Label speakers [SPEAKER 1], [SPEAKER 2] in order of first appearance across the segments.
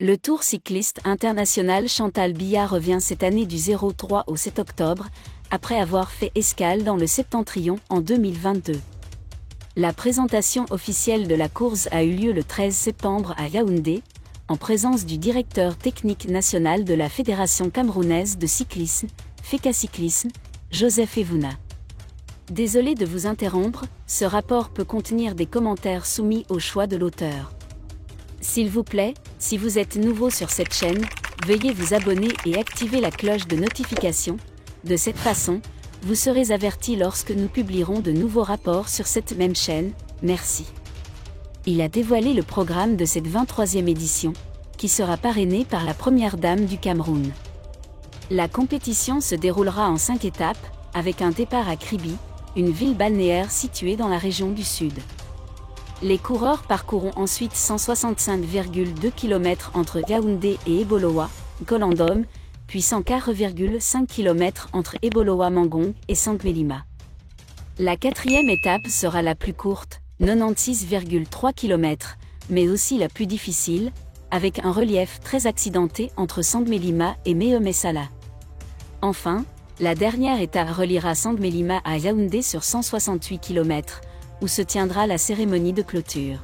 [SPEAKER 1] Le Tour cycliste international Chantal Biya revient cette année du 03 au 7 octobre, après avoir fait escale dans le Septentrion en 2022. La présentation officielle de la course a eu lieu le 13 septembre à Yaoundé, en présence du directeur technique national de la Fédération camerounaise de cyclisme, FECACyclisme, Joseph Evouna. Désolé de vous interrompre, ce rapport peut contenir des commentaires soumis au choix de l'auteur. S'il vous plaît, si vous êtes nouveau sur cette chaîne, veuillez vous abonner et activer la cloche de notification. De cette façon, vous serez averti lorsque nous publierons de nouveaux rapports sur cette même chaîne. Merci. Il a dévoilé le programme de cette 23e édition, qui sera parrainée par la première dame du Cameroun. La compétition se déroulera en 5 étapes, avec un départ à Kribi, une ville balnéaire située dans la région du Sud. Les coureurs parcourront ensuite 165,2 km entre Yaoundé et Eboloa, Golandom, puis 104,5 km entre Eboloa Mangong et Sangmelima. La 4e étape sera la plus courte, 96,3 km, mais aussi la plus difficile, avec un relief très accidenté entre Sangmelima et Méomessala. Enfin, la dernière étape reliera Sangmelima à Yaoundé sur 168 km, où se tiendra la cérémonie de clôture.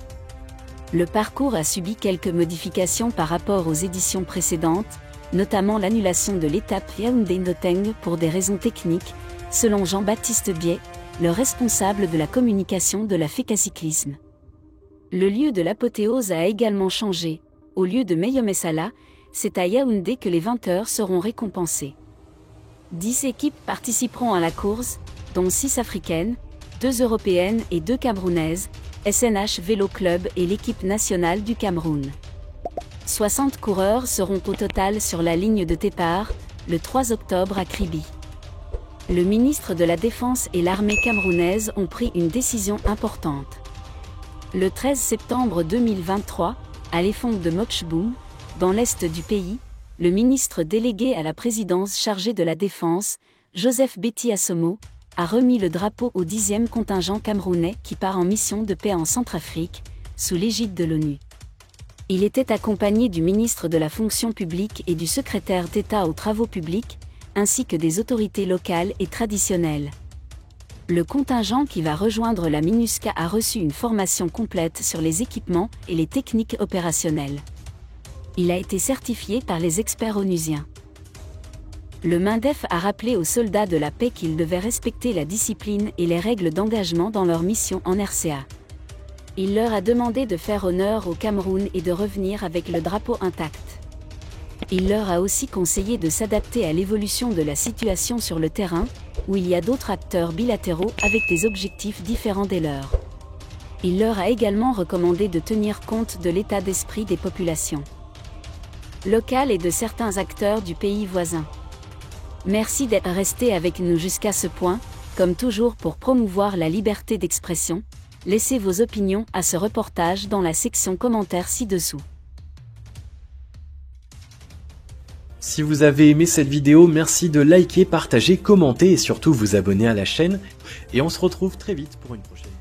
[SPEAKER 1] Le parcours a subi quelques modifications par rapport aux éditions précédentes, notamment l'annulation de l'étape Yaoundé-Noteng pour des raisons techniques, selon Jean-Baptiste Biet, le responsable de la communication de la FECACyclisme. Le lieu de l'apothéose a également changé. Au lieu de Méomessala, c'est à Yaoundé que les vainqueurs seront récompensés. 10 équipes participeront à la course, dont 6 africaines, 2 européennes et 2 camerounaises, SNH Vélo Club et l'équipe nationale du Cameroun. 60 coureurs seront au total sur la ligne de départ, le 3 octobre à Kribi. Le ministre de la Défense et l'armée camerounaise ont pris une décision importante. Le 13 septembre 2023, à l'Efong de Mokchboum, dans l'est du pays, le ministre délégué à la présidence chargé de la Défense, Joseph Betty Assomo, a remis le drapeau au 10e contingent camerounais qui part en mission de paix en Centrafrique, sous l'égide de l'ONU. Il était accompagné du ministre de la Fonction publique et du secrétaire d'État aux Travaux publics, ainsi que des autorités locales et traditionnelles. Le contingent qui va rejoindre la MINUSCA a reçu une formation complète sur les équipements et les techniques opérationnelles. Il a été certifié par les experts onusiens. Le MINDEF a rappelé aux soldats de la paix qu'ils devaient respecter la discipline et les règles d'engagement dans leur mission en RCA. Il leur a demandé de faire honneur au Cameroun et de revenir avec le drapeau intact. Il leur a aussi conseillé de s'adapter à l'évolution de la situation sur le terrain, où il y a d'autres acteurs bilatéraux avec des objectifs différents des leurs. Il leur a également recommandé de tenir compte de l'état d'esprit des populations locales et de certains acteurs du pays voisin. Merci d'être resté avec nous jusqu'à ce point, comme toujours pour promouvoir la liberté d'expression. Laissez vos opinions à ce reportage dans la section commentaires ci-dessous.
[SPEAKER 2] Si vous avez aimé cette vidéo, merci de liker, partager, commenter et surtout vous abonner à la chaîne. Et on se retrouve très vite pour une prochaine vidéo.